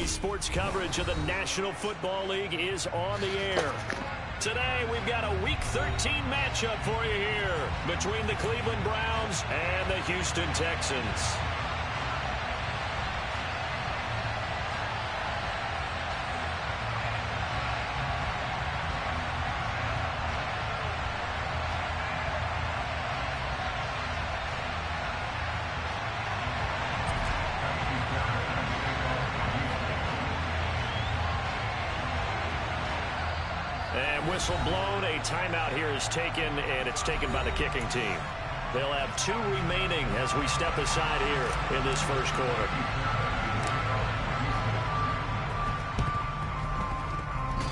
Sports coverage of the National Football League is on the air. Today, we've got a Week 13 matchup for you here between the Cleveland Browns and the Houston Texans. And whistle blown, a timeout here is taken, and it's taken by the kicking team. They'll have 2 remaining as we step aside here in this first quarter.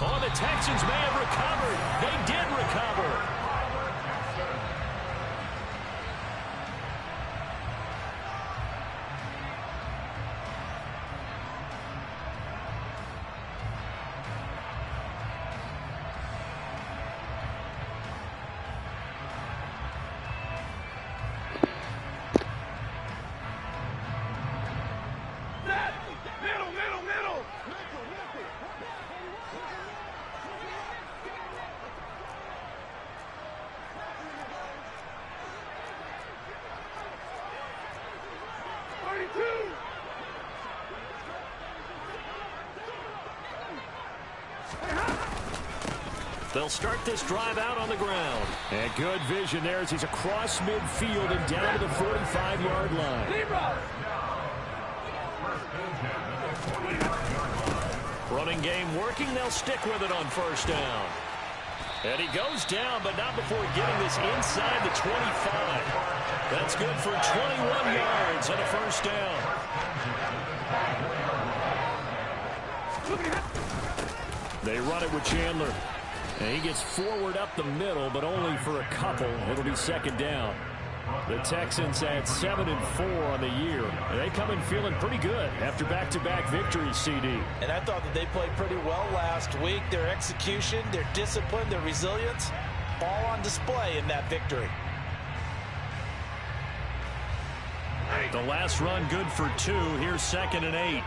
Oh, the Texans may have recovered. They did recover. They'll start this drive out on the ground. And good vision there as he's across midfield and down to the 45-yard line. Running game working. They'll stick with it on first down. And he goes down, but not before getting this inside the 25. That's good for 21 yards and a first down. They run it with Chandler. And he gets forward up the middle, but only for a couple. It'll be second down. The Texans had 7-4 on the year. And they come in feeling pretty good after back-to-back victories, CD. And I thought that they played pretty well last week. Their execution, their discipline, their resilience, all on display in that victory. The last run good for 2. Here's 2nd and 8.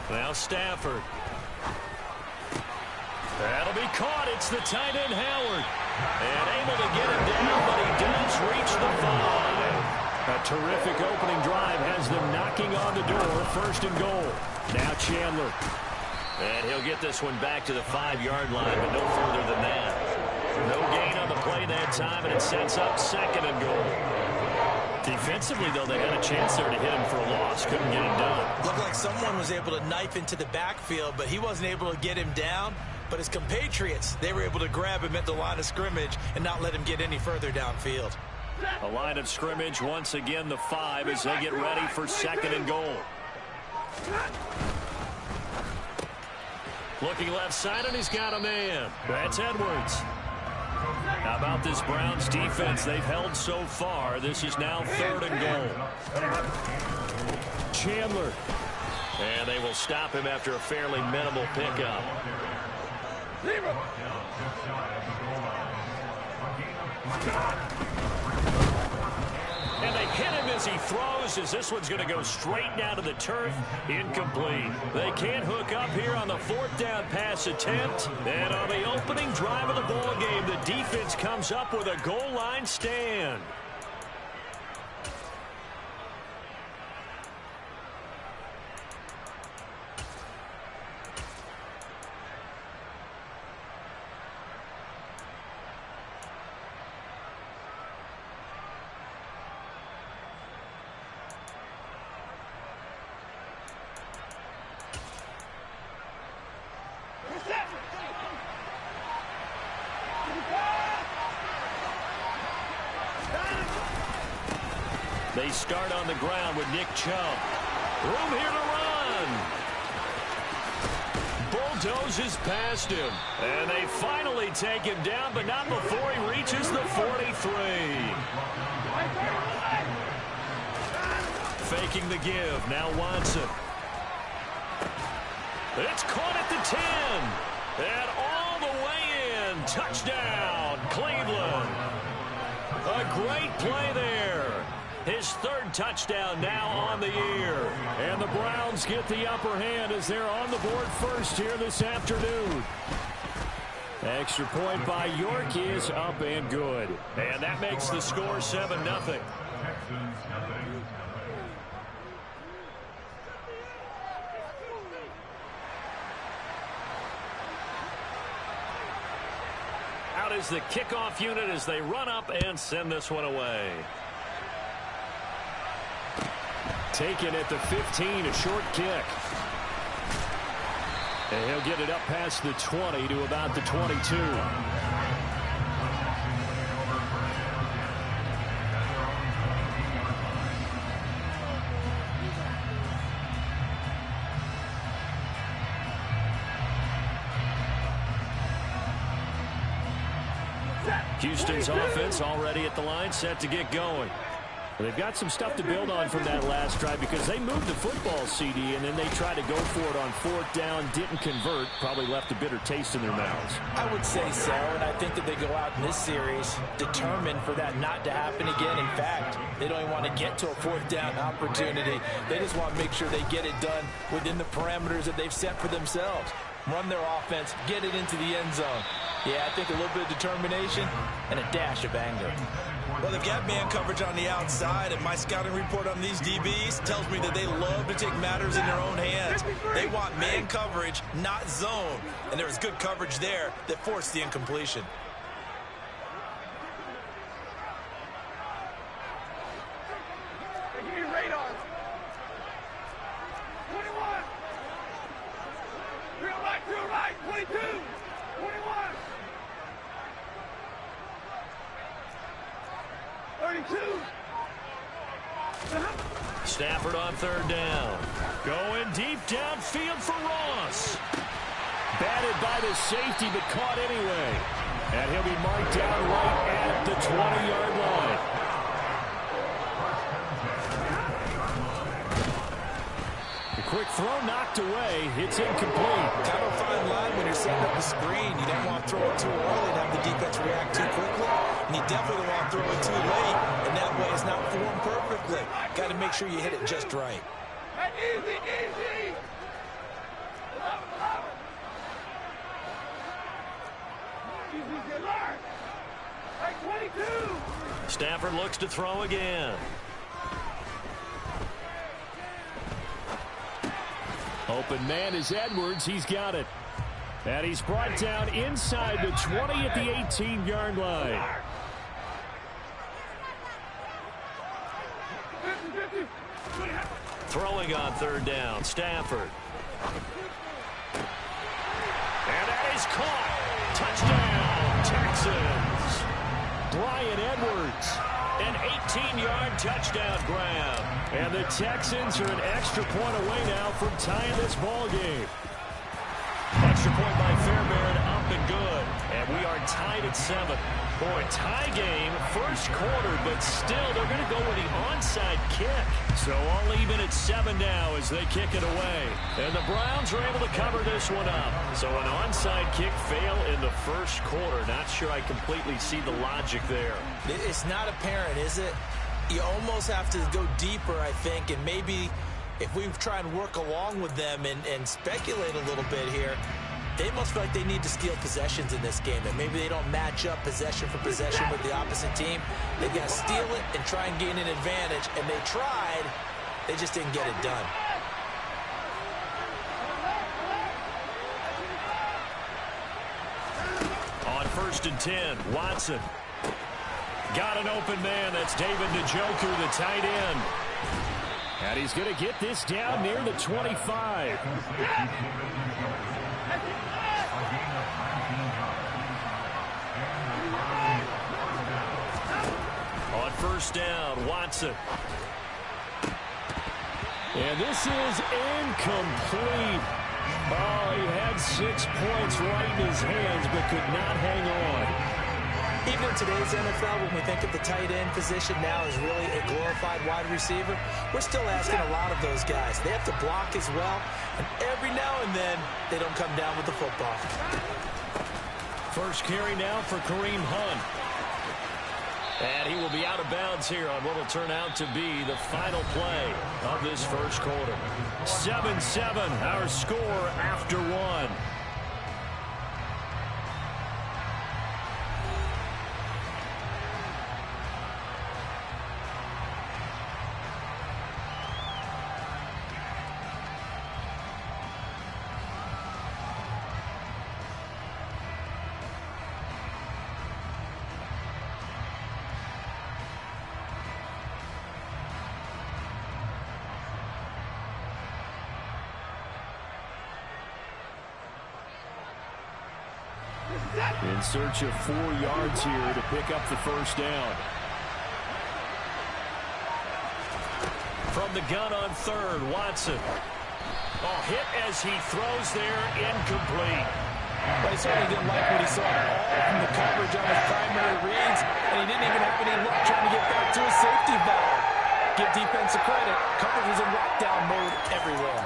Now Stafford. That'll be caught. It's the tight end, Howard. And able to get him down, but he does reach the 5. A terrific opening drive has them knocking on the door. 1st and goal. Now Chandler. And he'll get this one back to the 5-yard line, but no further than that. No gain on the play that time, and it sets up 2nd and goal. Defensively, though, they had a chance there to hit him for a loss. Couldn't get him done. Looked like someone was able to knife into the backfield, but he wasn't able to get him down. But his compatriots, they were able to grab him at the line of scrimmage and not let him get any further downfield. A line of scrimmage, once again, the 5 as they get ready for 2nd and goal. Looking left side, and he's got a man. That's Edwards. How about this Browns defense they've held so far? This is now 3rd and goal. Chandler. And they will stop him after a fairly minimal pickup. And they hit him as he throws, as this one's going to go straight down to the turf. Incomplete. They can't hook up here on the 4th down pass attempt. And on the opening drive of the ball game, the defense comes up with a goal line stand. They start on the ground with Nick Chubb. Room here to run. Bulldozes past him. And they finally take him down, but not before he reaches the 43. Faking the give. Now Watson. It's caught at the 10. And all the way in. Touchdown, Cleveland. A great play there. His third touchdown now on the year. And the Browns get the upper hand as they're on the board first here this afternoon. Extra point by York is up and good. And that makes the score 7-0. Out is the kickoff unit as they run up and send this one away. Taken at the 15, a short kick. And he'll get it up past the 20 to about the 22. Houston's offense already at the line, set to get going. They've got some stuff to build on from that last drive because they moved the football, CD, and then they tried to go for it on fourth down, didn't convert, probably left a bitter taste in their mouths. I would say so, and I think that they go out in this series determined for that not to happen again. In fact, they don't even want to get to a fourth down opportunity. They just want to make sure they get it done within the parameters that they've set for themselves. Run their offense, get it into the end zone. Yeah, I think a little bit of determination and a dash of anger. Well, they've got man coverage on the outside, and my scouting report on these DBs tells me that they love to take matters in their own hands. They want man coverage, not zone, and there's good coverage there that forced the incompletion. Give me radar. 21. Real right, 22. 21. Stafford on third down. Going deep downfield for Ross. Batted by the safety, but caught anyway. And he'll be marked down right at the 20-yard line. The quick throw knocked away. It's incomplete. Kind of a fine line when you're setting up a screen. You don't want to throw it too early and have the defense react too quickly. And you definitely don't want to throw it too late, and that way it's not formed perfectly. Got to make sure you hit it just right. Easy. Easy, Lord. 22. Stafford looks to throw again. Open man is Edwards. He's got it. And he's brought down inside the 20 at the 18-yard line. Throwing on third down, Stafford. And that is caught. Touchdown, Texans. Bryan Edwards, an 18-yard touchdown grab. And the Texans are an extra point away now from tying this ball game. Extra point by Fairbairn, up and good. And we are tied at 7. Boy, tie game, first quarter, but still they're going to go with the onside kick. So all even at 7 now as they kick it away. And the Browns are able to cover this one up. So an onside kick fail in the first quarter. Not sure I completely see the logic there. It's not apparent, is it? You almost have to go deeper, I think, and maybe if we try and work along with them and speculate a little bit here, they must feel like they need to steal possessions in this game, and maybe they don't match up possession for possession with the opposite team. They've got to steal it and try and gain an advantage, and they tried. They just didn't get it done. On 1st and 10, Watson. Got an open man. That's David Njoku, the tight end. And he's going to get this down near the 25. On 1st down, Watson. And this is incomplete. Oh, he had 6 points right in his hands, but could not hang on. Even in today's NFL, when we think of the tight end position now as really a glorified wide receiver, we're still asking a lot of those guys. They have to block as well, and every now and then, they don't come down with the football. First carry now for Kareem Hunt. And he will be out of bounds here on what will turn out to be the final play of this first quarter. 7-7, our score after one. In search of 4 yards here to pick up the first down. From the gun on third, Watson. Oh, hit as he throws there, incomplete. But he certainly didn't like what he saw all from the coverage on his primary reads, and he didn't even have any luck trying to get back to his safety valve. Give defensive credit. Coverage was in lockdown mode everywhere.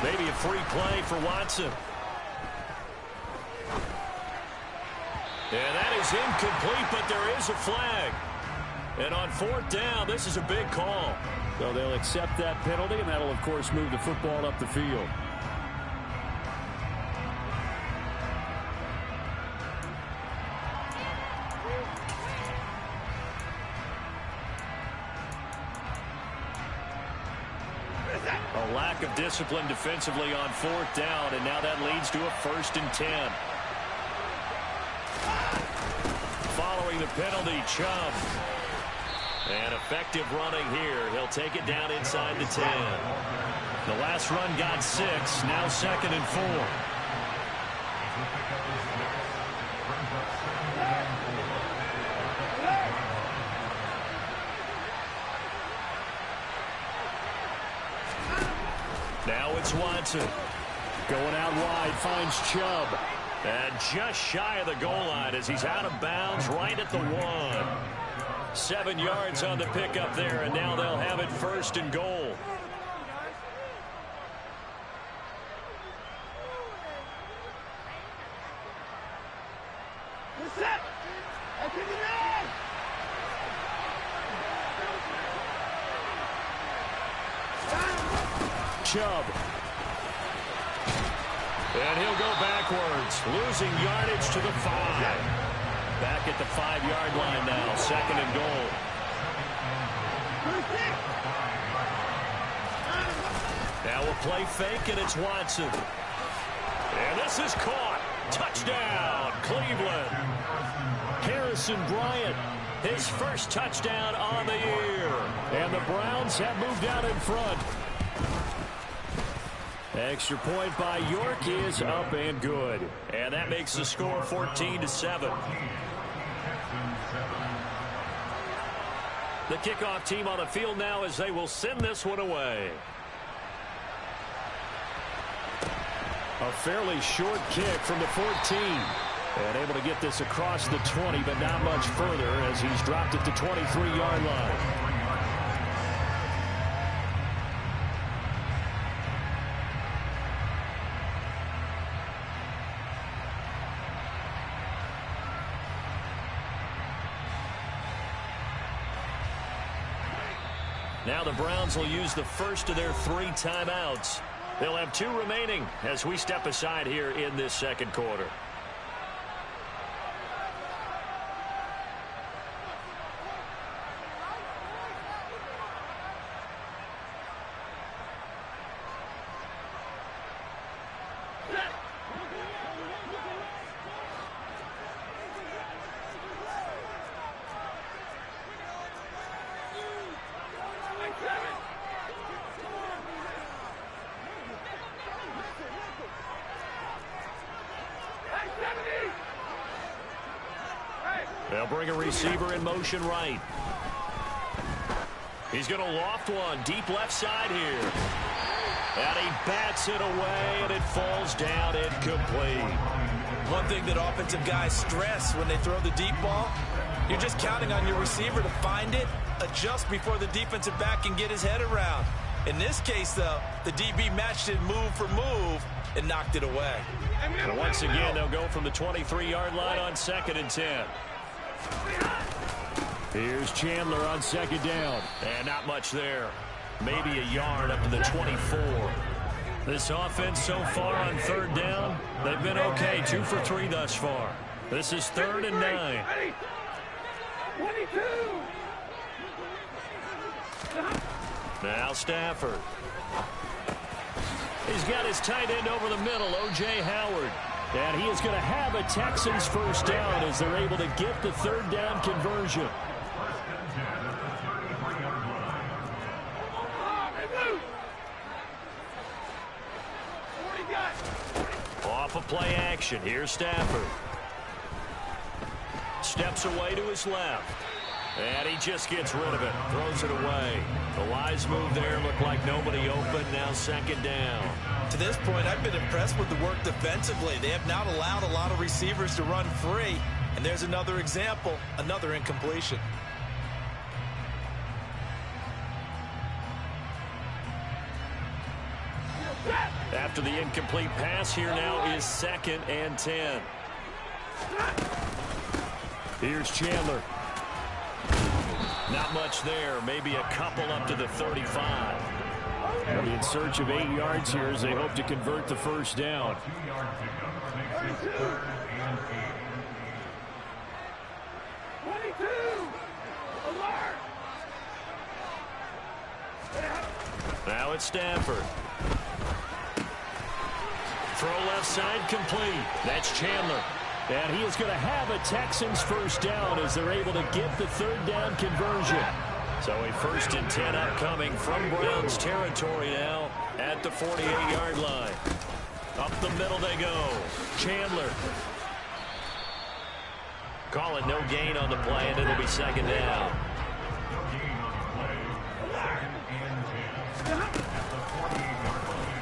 Maybe a free play for Watson. And that is incomplete, but there is a flag. And on fourth down, this is a big call. So they'll accept that penalty, and that'll, of course, move the football up the field. A lack of discipline defensively on fourth down, and now that leads to a 1st and 10. Following the penalty, Chubb. And effective running here. He'll take it down inside the 10. The last run got 6, now 2nd and 4. Now it's Watson. Going out wide, finds Chubb. And just shy of the goal line as he's out of bounds right at the 1. 7 yards on the pickup there, and now they'll have it 1st and goal. Chubb. And he'll go backwards, losing yardage to the 5. Back at the 5-yard line now, 2nd and goal. Now a play fake, and it's Watson. And this is caught. Touchdown, Cleveland. Harrison Bryant, his first touchdown on the year. And the Browns have moved out in front. Extra point by York is up and good. And that makes the score 14-7. The kickoff team on the field now as they will send this one away. A fairly short kick from the 14. And able to get this across the 20, but not much further as he's dropped it to 23-yard line. Now the Browns will use the first of their 3 timeouts. They'll have 2 remaining as we step aside here in this second quarter. They'll bring a receiver in motion right. He's going to loft one deep left side here. And he bats it away, and it falls down incomplete. One thing that offensive guys stress when they throw the deep ball, You're just counting on your receiver to find it, adjust before the defensive back can get his head around. In this case, though, the DB matched it move for move and knocked it away. And once again, they'll go from the 23-yard line on 2nd and 10. Here's Chandler on 2nd down. And not much there. Maybe a yard up to the 24. This offense so far on 3rd down, they've been okay. 2 for 3 thus far. This is 3rd and 9. 22. Now Stafford. He's got his tight end over the middle, O.J. Howard. And he is going to have a Texans first down as they're able to get the 3rd down conversion. Off of play action. Here's Stafford. Steps away to his left. And he just gets rid of it. Throws it away. The wise move there. Looked like nobody open. Now 2nd down. To this point, I've been impressed with the work defensively. They have not allowed a lot of receivers to run free. And there's another example. Another incompletion. After the incomplete pass, here now is 2nd and 10. Here's Chandler. Not much there. Maybe a couple up to the 35. And in search of 8 yards here as they hope to convert the first down. 22. Alert. Now it's Stafford. Throw left side complete. That's Chandler. And he is going to have a Texans first down as they're able to get the 3rd down conversion. So a 1st and 10 upcoming from Browns territory now at the 48-yard line. Up the middle they go. Chandler. Call it no gain on the play, and it'll be 2nd down.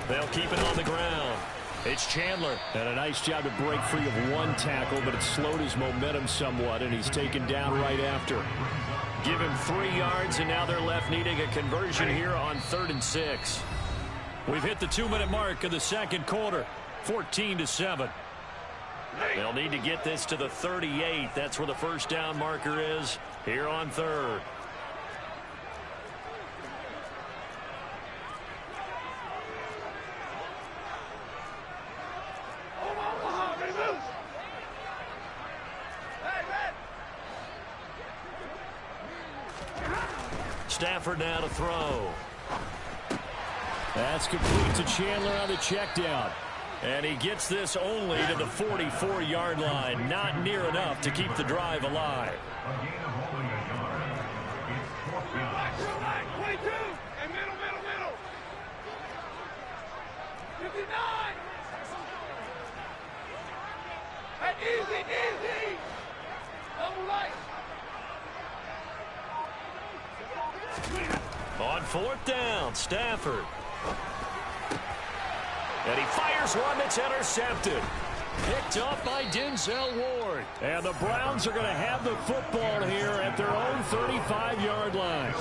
They'll keep it on the ground. It's Chandler. And a nice job to break free of one tackle, but it slowed his momentum somewhat, and he's taken down right after. Give him 3 yards, and now they're left needing a conversion here on 3rd and 6. We've hit the 2-minute mark of the 2nd quarter, 14-7. They'll need to get this to the 38. That's where the first down marker is here on 3rd. Stafford now to throw. That's complete to Chandler on the check down. And he gets this only to the 44-yard line. Not near enough to keep the drive alive. 22. And middle. 59. Hey, easy. Double right. On 4th down, Stafford. And he fires one that's intercepted. Picked up by Denzel Ward. And the Browns are going to have the football here at their own 35-yard line.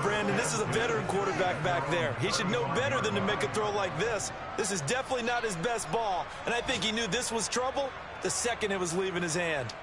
Brandon, this is a veteran quarterback back there. He should know better than to make a throw like this. This is definitely not his best ball. And I think he knew this was trouble the second it was leaving his hand.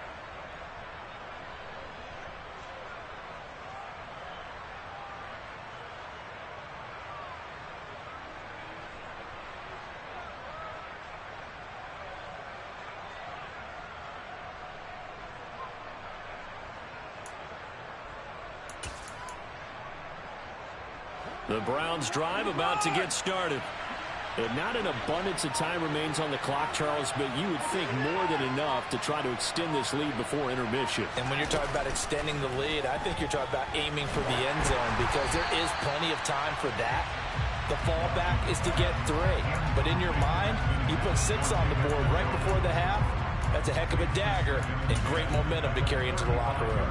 The Browns drive about to get started. And not an abundance of time remains on the clock, Charles, but you would think more than enough to try to extend this lead before intermission. And when you're talking about extending the lead, I think you're talking about aiming for the end zone because there is plenty of time for that. The fallback is to get 3. But in your mind, you put 6 on the board right before the half. That's a heck of a dagger and great momentum to carry into the locker room.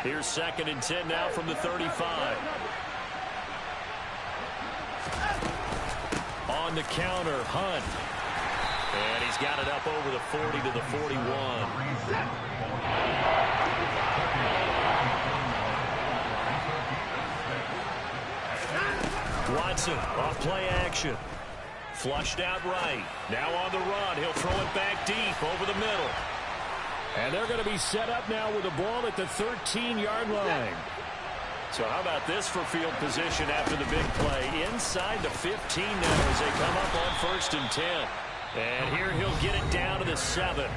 Here's 2nd and 10 now from the 35. On the counter, Hunt. And he's got it up over the 40 to the 41. Watson off play action. Flushed out right. Now on the run. He'll throw it back deep over the middle. And they're going to be set up now with the ball at the 13-yard line. So how about this for field position after the big play? Inside the 15 now as they come up on 1st and 10. And here he'll get it down to the 7.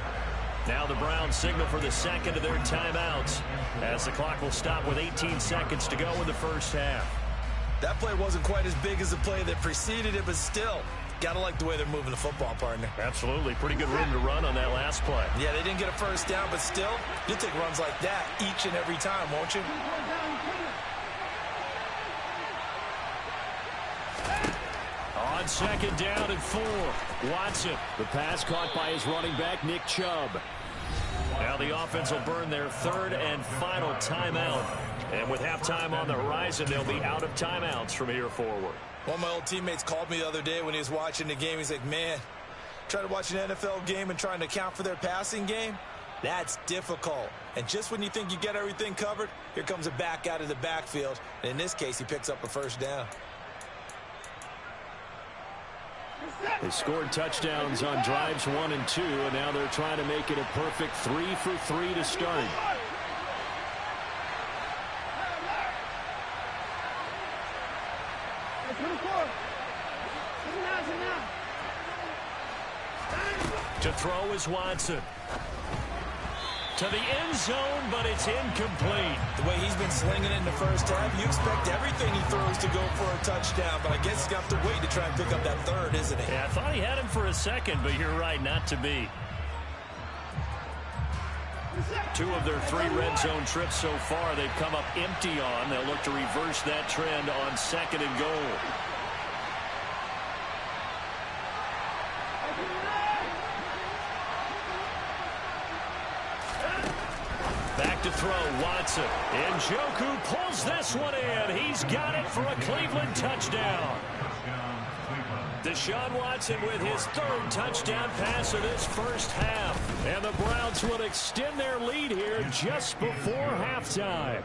Now the Browns signal for the second of their timeouts as the clock will stop with 18 seconds to go in the first half. That play wasn't quite as big as the play that preceded it, but still, gotta like the way they're moving the football, partner. Absolutely. Pretty good room to run on that last play. Yeah, they didn't get a first down, but still, you'll take runs like that each and every time, won't you? On 2nd down and 4. Watson. The pass caught by his running back, Nick Chubb. Now the offense will burn their 3rd and final timeout. And with halftime on the horizon, they'll be out of timeouts from here forward. One of my old teammates called me the other day when he was watching the game. He's like, man, trying to watch an NFL game and trying to account for their passing game, that's difficult. And just when you think you get everything covered, here comes a back out of the backfield. And in this case, he picks up a first down. They scored touchdowns on drives 1 and 2, and now they're trying to make it a perfect 3 for 3 to start. To throw is Watson. To the end zone, but it's incomplete. The way he's been slinging it in the first half, you expect everything he throws to go for a touchdown, but I guess he's got to wait to try and pick up that 3rd, isn't he? Yeah, I thought he had him for a second, but you're right, not to be. 2 of their 3 red zone trips so far, they've come up empty on. They'll look to reverse that trend on 2nd and goal. Back to throw, Watson. Njoku pulls this one in. He's got it for a Cleveland touchdown. Deshaun Watson with his 3rd touchdown pass of this first half. And the Browns will extend their lead here just before halftime.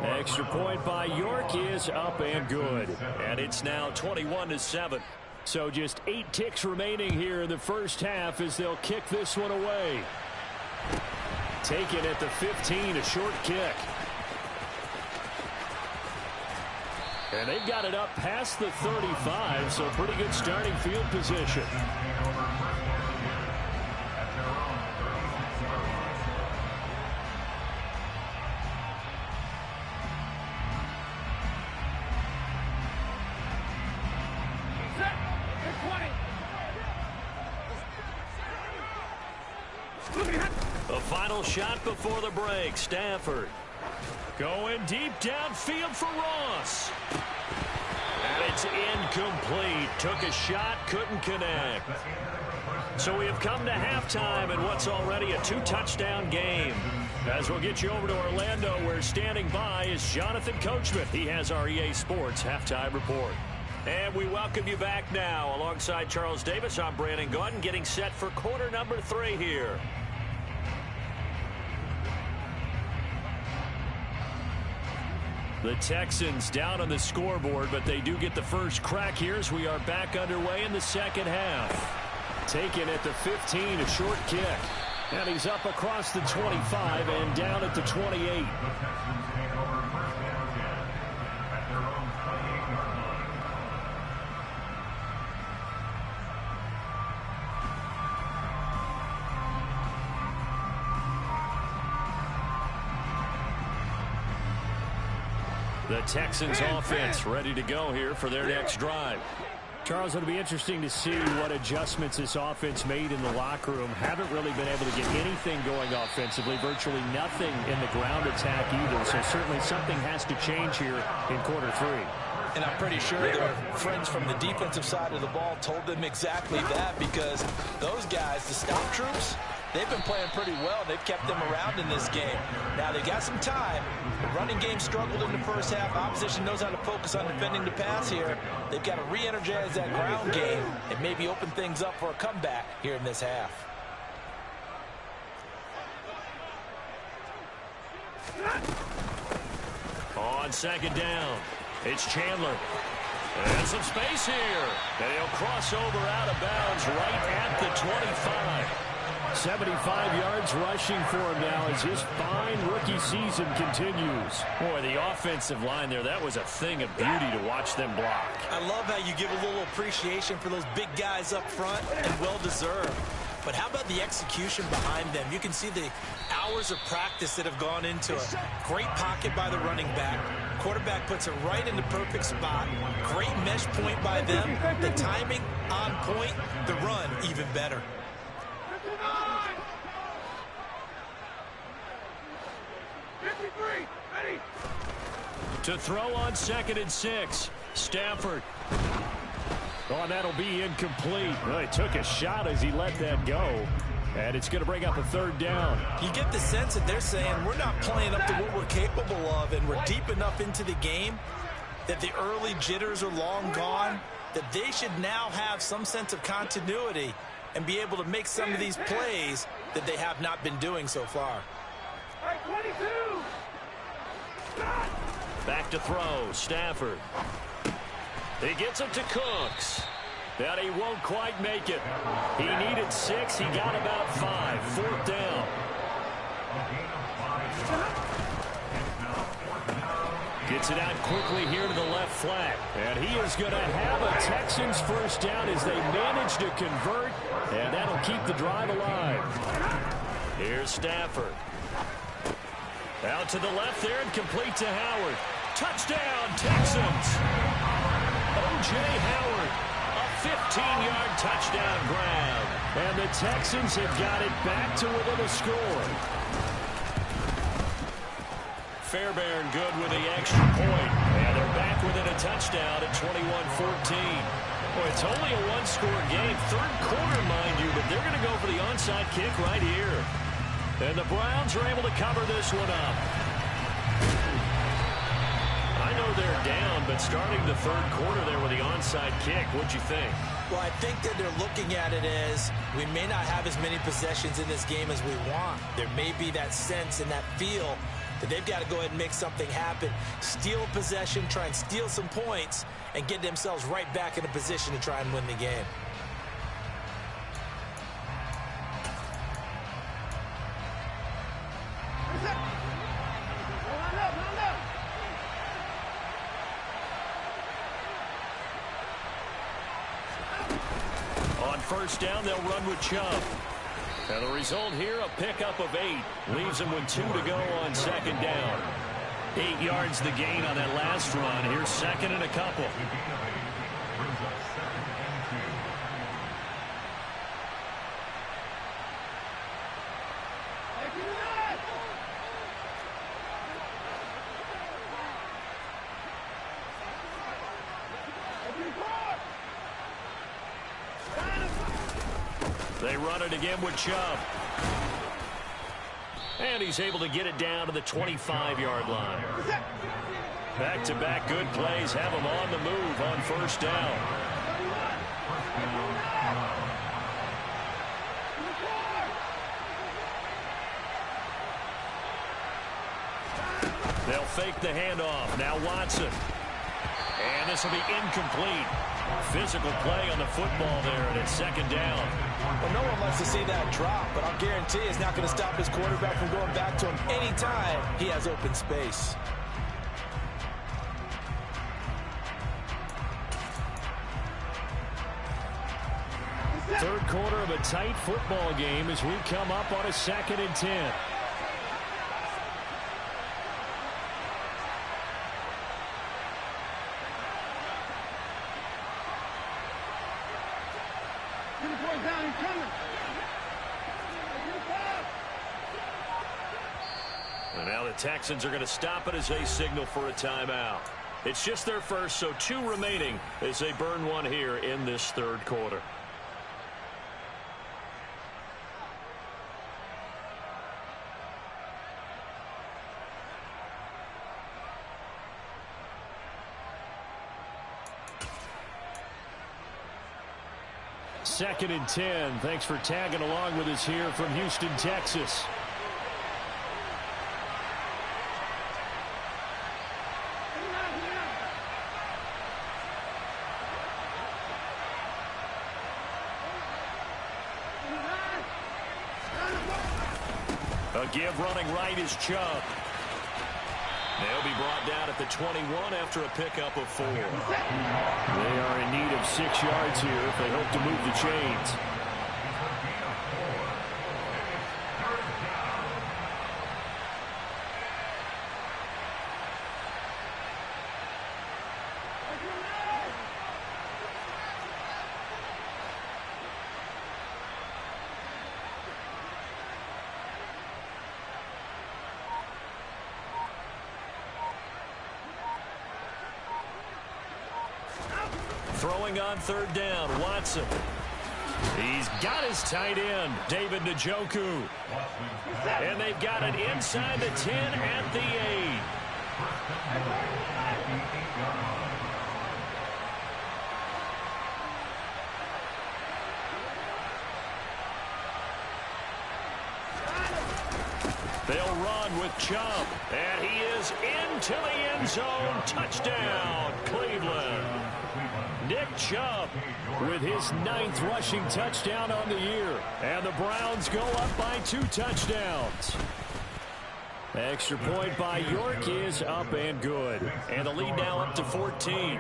Extra point by York is up and good. And it's now 21-7. So just 8 ticks remaining here in the first half as they'll kick this one away. Taken at the 15, a short kick. And they've got it up past the 35, so pretty good starting field position. The final shot before the break. Stafford going deep downfield for Ross. And it's incomplete. Took a shot, couldn't connect. So we have come to halftime in what's already a 2-touchdown game. As we'll get you over to Orlando, where standing by is Jonathan Coachman. He has our EA Sports halftime report. And we welcome you back now. Alongside Charles Davis, I'm Brandon Gaudin, getting set for quarter number 3 here. The Texans down on the scoreboard, but they do get the first crack here as we are back underway in the second half. Taken at the 15, a short kick. And he's up across the 25 and down at the 28. The Texans offense ready to go here for their next drive. Charles, it'll be interesting to see what adjustments this offense made in the locker room. Haven't really been able to get anything going offensively, virtually nothing in the ground attack either. So certainly something has to change here in quarter 3. And I'm pretty sure their friends from the defensive side of the ball told them exactly that, because those guys, the stop troops, they've been playing pretty well. They've kept them around in this game. Now, they've got some time. The running game struggled in the first half. Opposition knows how to focus on defending the pass here. They've got to re-energize that ground game and maybe open things up for a comeback here in this half. On second down, it's Chandler. And some space here. And he'll cross over out of bounds right at the 25. 75 yards rushing for him now as his fine rookie season continues. Boy, the offensive line there, that was a thing of beauty to watch them block. I love how you give a little appreciation for those big guys up front, and well-deserved. But how about the execution behind them? You can see the hours of practice that have gone into it. Great pocket by the running back. Quarterback puts it right in the perfect spot. Great mesh point by them. The timing on point. The run even better. 53, ready. To throw on 2nd and 6. Stafford. Oh, and that'll be incomplete. Well, he took a shot as he let that go. And it's going to bring up a 3rd down. You get the sense that they're saying we're not playing up to what we're capable of, and we're deep enough into the game that the early jitters are long gone, that they should now have some sense of continuity and be able to make some of these plays that they have not been doing so far. All right, 22. Back to throw. Stafford. He gets it to Cooks. But he won't quite make it. He needed 6. He got about 5. 4th down. Gets it out quickly here to the left flat. And he is going to have a Texans first down as they manage to convert. And that'll keep the drive alive. Here's Stafford. Out to the left there and complete to Howard. Touchdown, Texans. O.J. Howard. 15-yard touchdown grab. And the Texans have got it back to within a score. Fairbairn good with the extra point. And they're back within a touchdown at 21-14. Boy, it's only a one-score game. 3rd quarter, mind you, but they're going to go for the onside kick right here. And the Browns are able to cover this one up. I know they're down, but starting the 3rd quarter there with the onside kick, what'd you think? Well, I think that they're looking at it as we may not have as many possessions in this game as we want. There may be that sense and that feel that they've got to go ahead and make something happen. Steal a possession, try and steal some points, and get themselves right back in a position to try and win the game. On 1st down, they'll run with Chubb. And the result here, a pickup of 8. Leaves them with 2 to go on 2nd down. 8 yards the gain on that last run. Here's 2nd and a couple. They run it again with Chubb. And he's able to get it down to the 25-yard line. Back-to-back good plays have him on the move on 1st down. They'll fake the handoff. Now Watson. And this will be incomplete. Physical play on the football there, and it's 2nd down. Well, no one wants to see that drop, but I'll guarantee it's not going to stop his quarterback from going back to him anytime he has open space. Third quarter of a tight football game as we come up on a 2nd and 10. And now the Texans are going to stop it as they signal for a timeout. It's just their first, so 2 remaining as they burn one here in this 3rd quarter. 2nd and 10. Thanks for tagging along with us here from Houston, Texas. A give running right is Chubb. They'll be brought down at the 21 after a pickup of 4. They are in need of 6 yards here if they hope to move the chains. Throwing on 3rd down, Watson. He's got his tight end, David Njoku. And they've got it inside the 10 at the 8. They'll run with Chubb. And he is into the end zone. Touchdown, Cleveland. Nick Chubb with his 9th rushing touchdown on the year. And the Browns go up by 2 touchdowns. Extra point by York is up and good. And the lead now up to 14.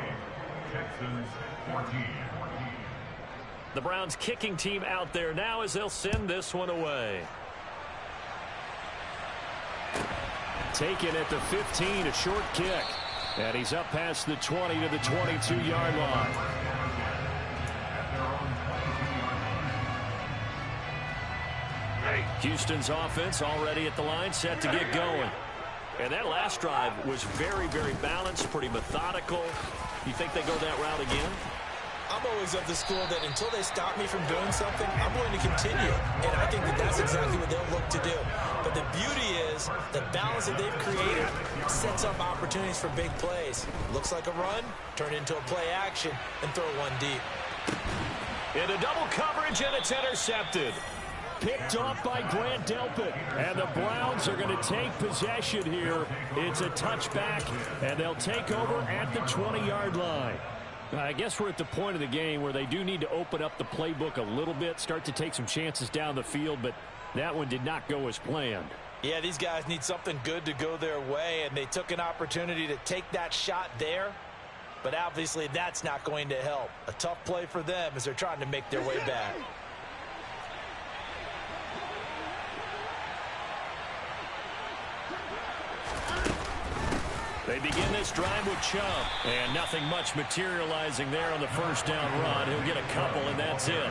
The Browns kicking team out there now as they'll send this one away. Taken at the 15, a short kick. And he's up past the 20 to the 22-yard line. Houston's offense already at the line, set to get going. And that last drive was very, very balanced, pretty methodical. You think they go that route again? I'm always of the school that until they stop me from doing something, I'm going to continue. And I think that that's exactly what they'll look to do. But the beauty is the balance that they've created sets up opportunities for big plays. Looks like a run, turn into a play action, and throw one deep. Into double coverage, and it's intercepted. Picked off by Grant Delpit. And the Browns are going to take possession here. It's a touchback, and they'll take over at the 20-yard line. I guess we're at the point of the game where they do need to open up the playbook a little bit, start to take some chances down the field, but that one did not go as planned. Yeah, these guys need something good to go their way, and they took an opportunity to take that shot there, but obviously that's not going to help. A tough play for them as they're trying to make their way back. They begin this drive with Chubb, and nothing much materializing there on the 1st down run. He'll get a couple, and that's it.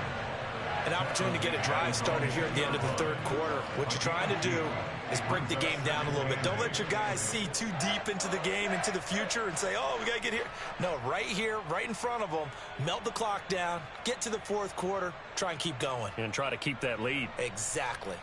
An opportunity to get a drive started here at the end of the 3rd quarter. What you're trying to do is break the game down a little bit. Don't let your guys see too deep into the game, into the future, and say, oh, we got to get here. No, right here, right in front of them, melt the clock down, get to the 4th quarter, try and keep going. And try to keep that lead. Exactly.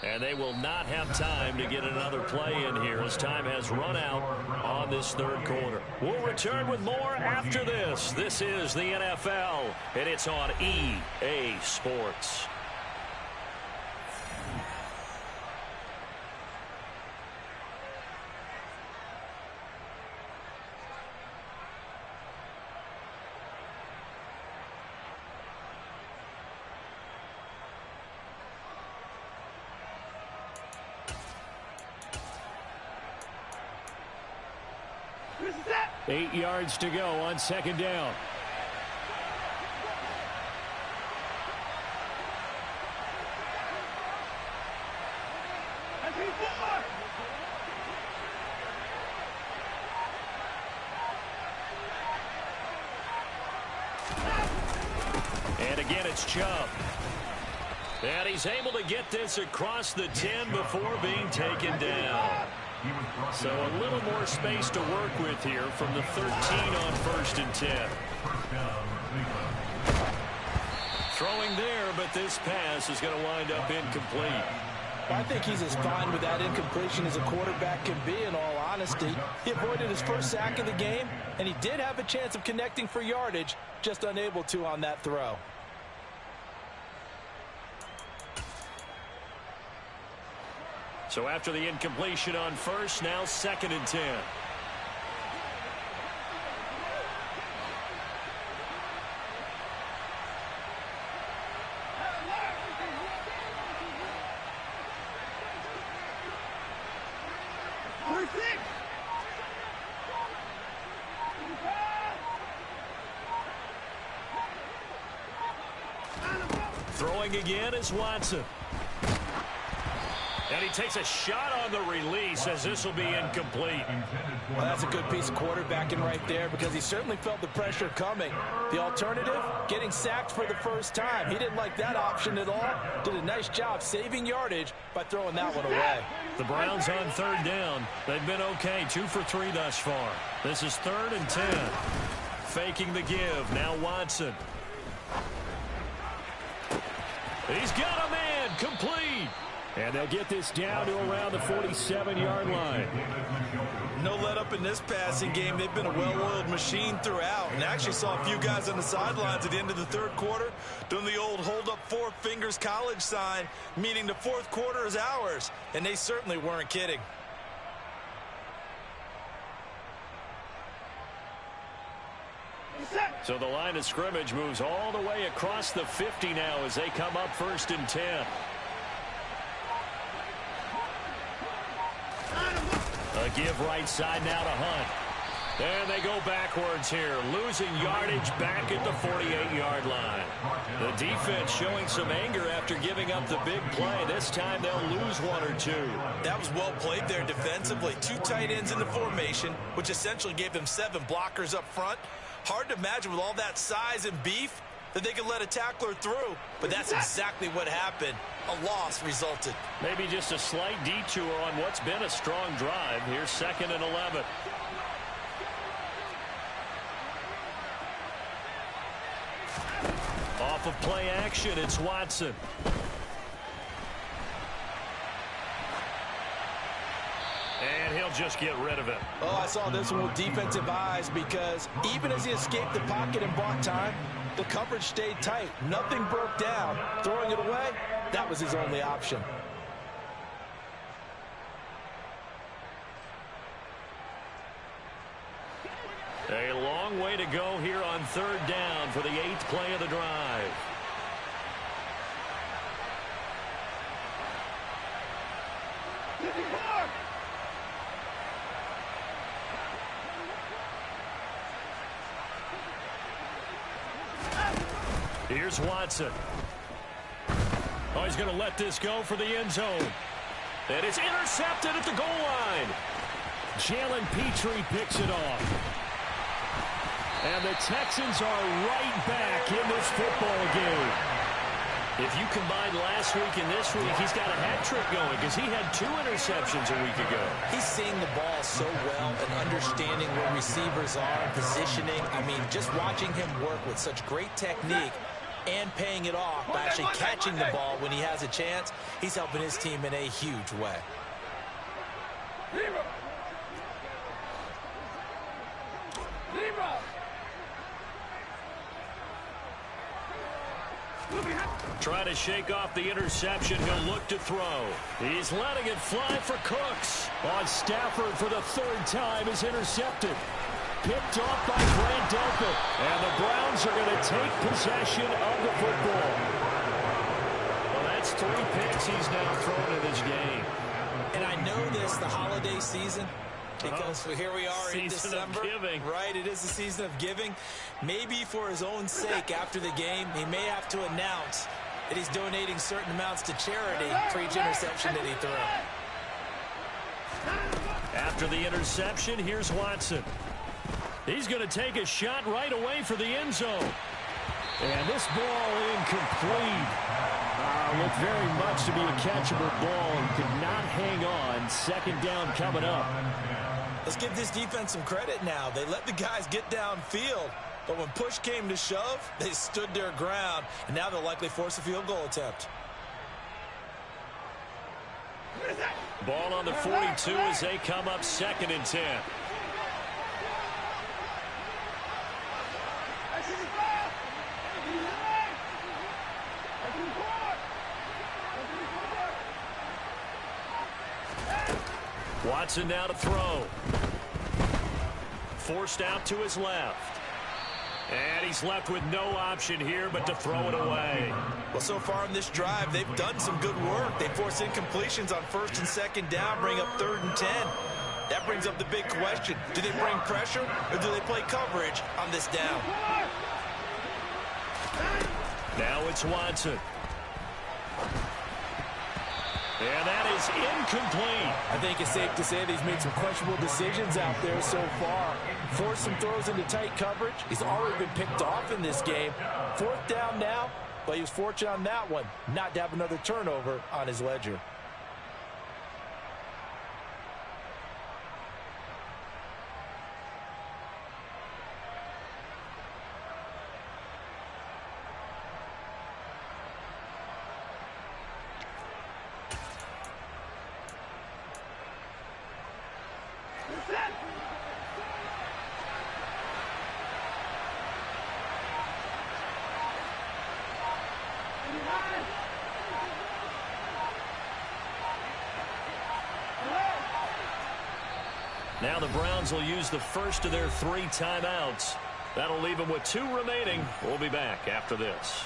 And they will not have time to get another play in here as time has run out on this 3rd quarter. We'll return with more after this. This is the NFL, and it's on EA Sports. This is it. 8 yards to go on 2nd down. That's me, four. And again, it's Chubb. And he's able to get this across the 10 before being taken down. So a little more space to work with here from the 13 on 1st and 10. Throwing there, but this pass is going to wind up incomplete. I think he's as fine with that incompletion as a quarterback can be, in all honesty. He avoided his first sack of the game, and he did have a chance of connecting for yardage, just unable to on that throw. So after the incompletion on first, now 2nd and 10. Throwing again is Watson. And he takes a shot on the release as this will be incomplete. Well, that's a good piece of quarterbacking right there because he certainly felt the pressure coming. The alternative, getting sacked for the first time. He didn't like that option at all. Did a nice job saving yardage by throwing that one away. The Browns on 3rd down. They've been okay, 2 for 3 thus far. This is 3rd and 10. Faking the give. Now Watson. He's got a man. Complete. And they'll get this down to around the 47-yard line. No let up in this passing game. They've been a well-oiled machine throughout. And actually saw a few guys on the sidelines at the end of the 3rd quarter doing the old hold up 4 fingers college sign, meaning the 4th quarter is ours. And they certainly weren't kidding. So the line of scrimmage moves all the way across the 50 now as they come up 1st and 10. A give right side now to Hunt. And they go backwards here, losing yardage back at the 48-yard line. The defense showing some anger after giving up the big play. This time they'll lose 1 or 2. That was well played there defensively. 2 tight ends in the formation, which essentially gave them 7 blockers up front. Hard to imagine with all that size and beef that they could let a tackler through, but that's exactly what happened. A loss resulted. Maybe just a slight detour on what's been a strong drive. Here's 2nd and 11. Off of play action, it's Watson. And he'll just get rid of it. Oh, I saw this one with defensive eyes because even as he escaped the pocket and bought time, the coverage stayed tight. Nothing broke down. Throwing it away, that was his only option. A long way to go here on 3rd down for the 8th play of the drive. Here's Watson. Oh, he's going to let this go for the end zone. And it's intercepted at the goal line. Jalen Petrie picks it off. And the Texans are right back in this football game. If you combine last week and this week, he's got a hat trick going because he had 2 interceptions a week ago. He's seeing the ball so well and understanding where receivers are and positioning. I mean, just watching him work with such great technique and paying it off by actually catching the ball when he has a chance, he's helping his team in a huge way. Trying to shake off the interception. He'll look to throw. He's letting it fly for Cooks. On Stafford for the 3rd time is intercepted. Picked off by Grant Delpit. And the Browns are going to take possession of the football. Well, that's 3 picks he's now thrown in this game. And I know this, the holiday season, because here we are in December. Right, it is the season of giving. Maybe for his own sake after the game, he may have to announce that he's donating certain amounts to charity for each interception that he threw. After the interception, here's Watson. He's going to take a shot right away for the end zone. And this ball incomplete. Looked very much to be a catchable ball and could not hang on. 2nd down coming up. Let's give this defense some credit now. They let the guys get downfield, But when push came to shove, they stood their ground, and now they'll likely force a field goal attempt. Ball on the 42 as they come up 2nd and 10. Watson now to throw. Forced out to his left. And he's left with no option here but to throw it away. Well, so far in this drive, they've done some good work. They force incompletions on 1st and 2nd down, bring up 3rd and 10. That brings up the big question. Do they bring pressure or do they play coverage on this down? Now it's Watson. And that is incomplete. I think it's safe to say that he's made some questionable decisions out there so far. Forced some throws into tight coverage. He's already been picked off in this game. 4th down now, but he was fortunate on that one not to have another turnover on his ledger. Now the Browns will use the first of their 3 timeouts. That'll leave them with 2 remaining. We'll be back after this.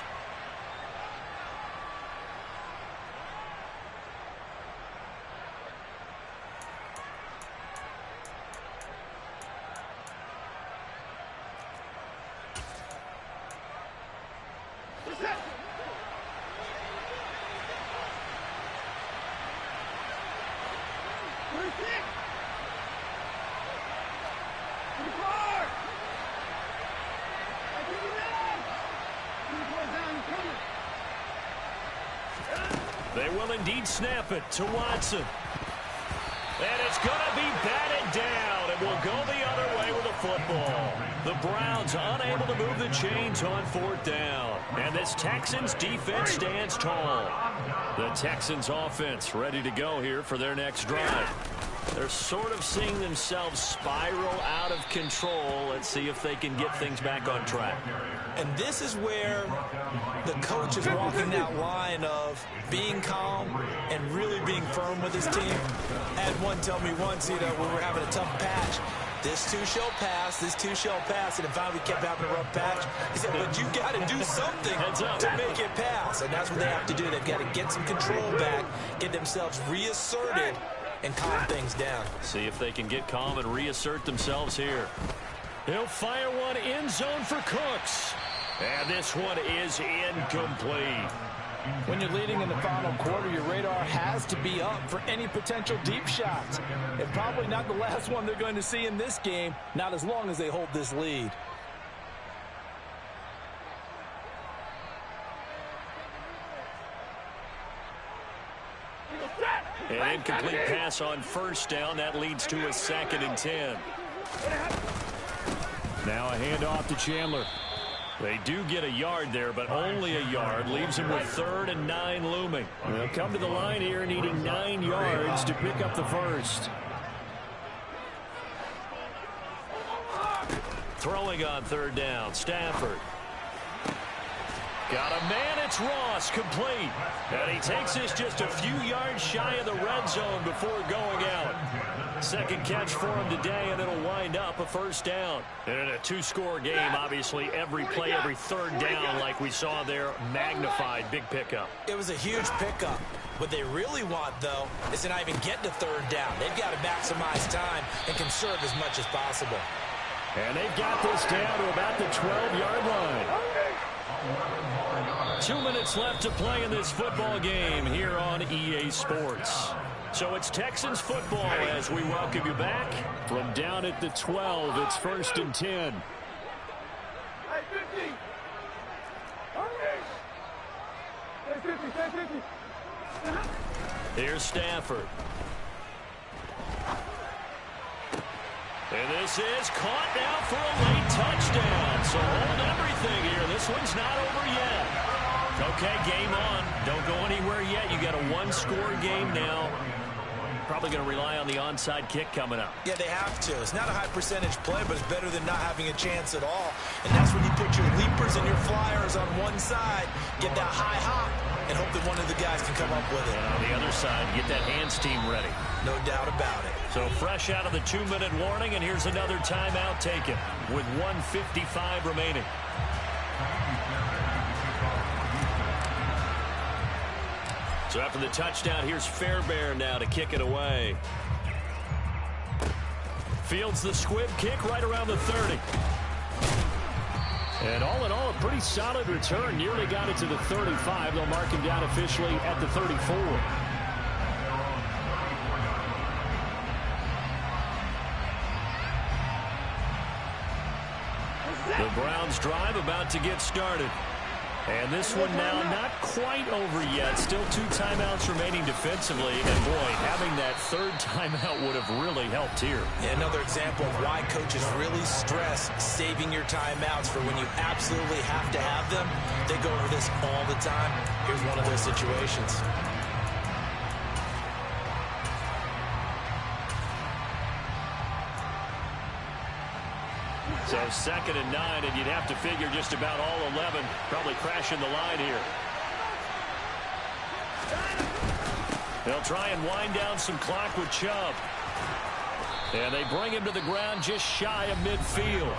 They will indeed snap it to Watson. And it's going to be batted down. It will go the other way with the football. The Browns unable to move the chains on 4th down. And this Texans defense stands tall. The Texans offense ready to go here for their next drive. They're sort of seeing themselves spiral out of control. Let's see if they can get things back on track. And this is where the coach is walking that line of being calm and really being firm with his team. I had one tell me once, when we were having a tough patch, this too shall pass, this too shall pass, and finally we kept having a rough patch. He said, but you got to do something to make it pass, and that's what they have to do. They've got to get some control back, get themselves reasserted, and calm things down. See if they can get calm and reassert themselves here. He'll fire one end zone for Cooks. And this one is incomplete. When you're leading in the final quarter, your radar has to be up for any potential deep shots. And probably not the last one they're going to see in this game, not as long as they hold this lead. An incomplete pass on 1st down. That leads to a 2nd and 10. Now a handoff to Chandler. They do get a yard there, but only a yard. Leaves him with 3rd and 9 looming. They'll come to the line here needing 9 yards to pick up the first. Throwing on 3rd down, Stafford. Got a man, it's Ross, complete. And he takes this just a few yards shy of the red zone before going out. 2nd catch for him today, and it'll wind up a 1st down. And in a 2-score game, obviously every play, every 3rd down, like we saw there, magnified, big pickup. It was a huge pickup. What they really want, though, is to not even get to 3rd down. They've got to maximize time and conserve as much as possible. And they've got this down to about the 12-yard line. 2 minutes left to play in this football game here on EA Sports. So it's Texans football as we welcome you back from down at the 12. It's 1st and 10. Here's Stafford. And this is caught now for a late touchdown. So hold everything here. This one's not over yet. Okay, game on. Don't go anywhere yet. You got a one-score game now. Probably going to rely on the onside kick coming up. Yeah, they have to. It's not a high percentage play, but it's better than not having a chance at all. And that's when you put your leapers and your flyers on one side, get that high hop, and hope that one of the guys can come up with it. And on the other side, get that hands team ready. No doubt about it. So fresh out of the 2-minute warning, and here's another timeout taken with 1:55 remaining. So after the touchdown, here's Fairbairn now to kick it away. Fields the squib kick right around the 30. And all in all, a pretty solid return. Nearly got it to the 35. They'll mark him down officially at the 34. The Browns drive about to get started. And this one now not quite over yet. Still 2 timeouts remaining defensively. And, boy, having that third timeout would have really helped here. Yeah, another example of why coaches really stress saving your timeouts for when you absolutely have to have them. They go over this all the time. Here's one of those situations. So 2nd and 9, and you'd have to figure just about all 11 probably crashing the line here. They'll try and wind down some clock with Chubb. And they bring him to the ground just shy of midfield.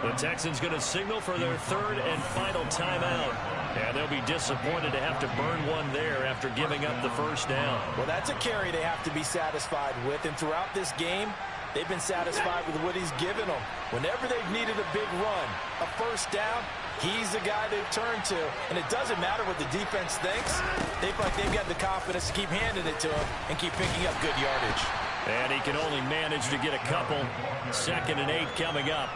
The Texans going to signal for their 3rd and final timeout. And they'll be disappointed to have to burn one there after giving up the first down. Well, that's a carry they have to be satisfied with. And throughout this game, they've been satisfied with what he's given them. Whenever they've needed a big run, a first down, he's the guy they've turned to. And it doesn't matter what the defense thinks. They feel like they've got the confidence to keep handing it to him and keep picking up good yardage. And he can only manage to get a couple. 2nd and 8 coming up.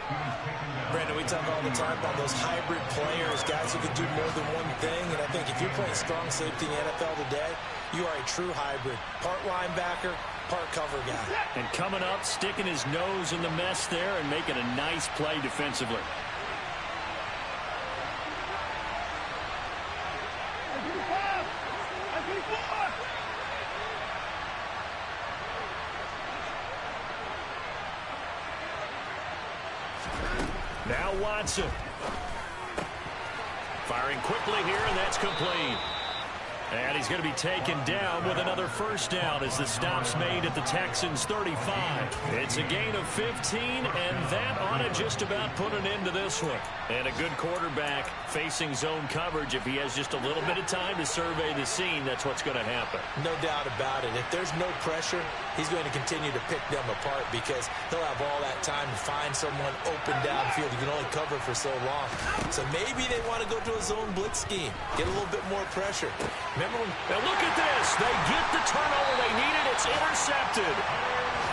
Brandon, we talk all the time about those hybrid players, guys who can do more than one thing. And I think if you're playing strong safety in the NFL today, you are a true hybrid. Part linebacker, part cover guy. And coming up, sticking his nose in the mess there and making a nice play defensively. Now Watson. Firing quickly here, and that's complete. And he's going to be taken down with another first down as the stop's made at the Texans' 35. It's a gain of 15, and that ought to just about put an end to this one. And a good quarterback facing zone coverage. If he has just a little bit of time to survey the scene, that's what's going to happen. No doubt about it. If there's no pressure, he's going to continue to pick them apart because he'll have all that time to find someone open downfield. You can only cover for so long. So maybe they want to go to a zone blitz scheme, get a little bit more pressure. Remember when... Now look at this. They get the turnover they needed. It's intercepted.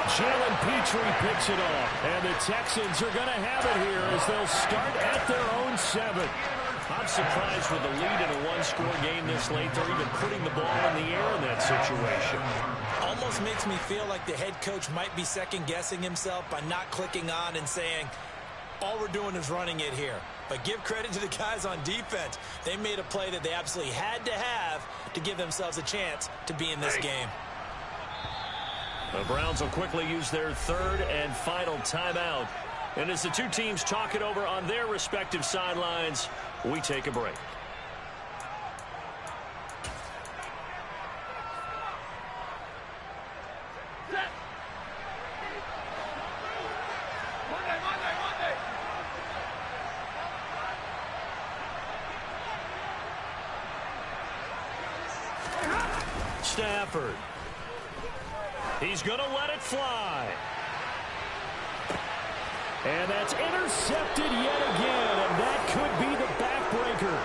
Jalen Petrie picks it off. And the Texans are going to have it here as they'll start at their own 7. I'm surprised with the lead in a one-score game this late. They're even putting the ball in the air in that situation. Almost makes me feel like the head coach might be second-guessing himself by not clicking on and saying, all we're doing is running it here. But give credit to the guys on defense. They made a play that they absolutely had to have to give themselves a chance to be in this game. The Browns will quickly use their 3rd and final timeout. And as the two teams talk it over on their respective sidelines, we take a break. Stafford. He's going to let it fly. And that's intercepted yet again, and that could be the backbreaker.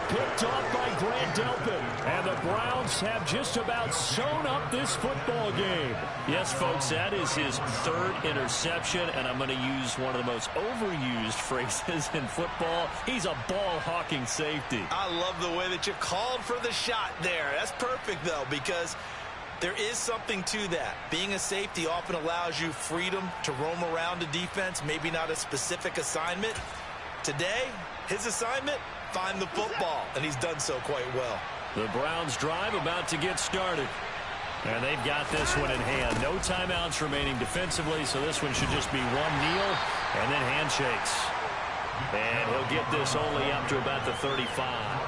Picked off by Grant Delpit. And the Browns have just about sewn up this football game. Yes, folks, that is his 3rd interception, and I'm going to use one of the most overused phrases in football. He's a ball-hawking safety. I love the way that you called for the shot there. That's perfect, though, because There is something to that. Being a safety often allows you freedom to roam around the defense, maybe not a specific assignment. Today, his assignment, find the football, and he's done so quite well. The Browns drive about to get started. And they've got this one in hand. No timeouts remaining defensively, so this one should just be one kneel and then handshakes. And he'll get this only up to about the 35.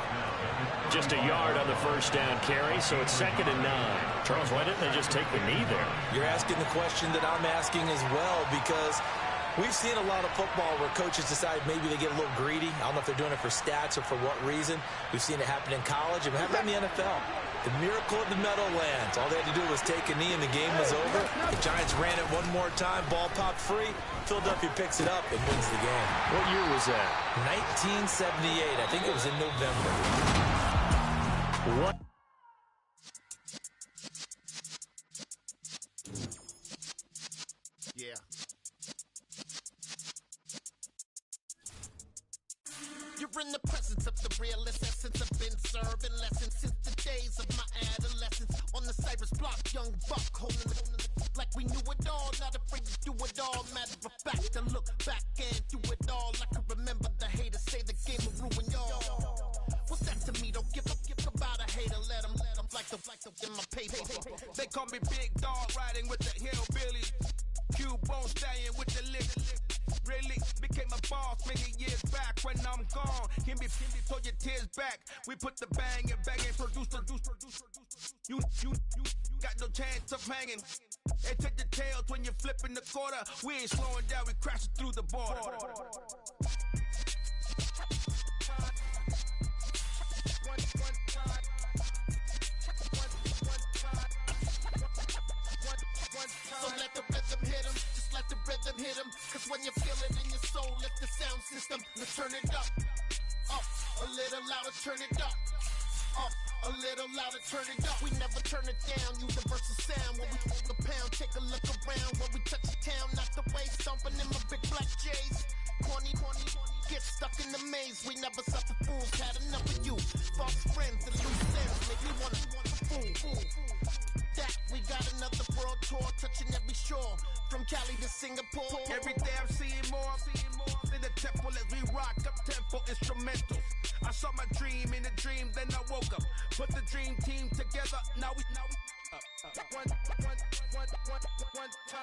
Just a yard on the first down carry, so it's 2nd and 9. Charles, why didn't they just take the knee there? You're asking the question that I'm asking as well, because we've seen a lot of football where coaches decide maybe they get a little greedy. I don't know if they're doing it for stats or for what reason. We've seen it happen in college, and we have it in the NFL. The miracle of the Meadowlands. All they had to do was take a knee, and the game was over. The Giants ran it one more time. Ball popped free. Philadelphia picks it up and wins the game. What year was that? 1978. I think it was in November. What? Yeah. You're in the presence of the realest essence. I've been serving lessons since the days of my adolescence. On the Cyrus block, young buck holding the like we knew it all, not afraid to do it all. Matter of fact, to look back and do it all. I can remember the haters say the game will ruin y'all. What's that to me? Don't give about a hater. Let them like the in my paper. They call me Big Dog, riding with the hillbillies. Q-Bone stallion with the lip. Really became a boss many years back. When I'm gone, give me throw your tears back. We put the bang and produce. You got no chance of hanging. They take the tails when you're flipping the quarter. We ain't slowing down, we crashing through the border. So let the rhythm hit him, just let the rhythm hit him. Cause when you feel it in your soul, lift the sound system. Let's turn it up, a little louder, turn it up, a little louder, turn it up. We never turn it down, universal sound. When we hold the pound, take a look around. When we touch the town, not the way, stomping in my big black J's. Corny, get stuck in the maze. We never suffer fools, had enough of you. False friends and loose ends, make me wanna fool. That we got another world tour, touching every shore, from Cali to Singapore. Every day I'm seeing more in the temple as we rock up tempo instrumentals. I saw my dream in a dream, then I woke up. Put the dream team together, now we one time.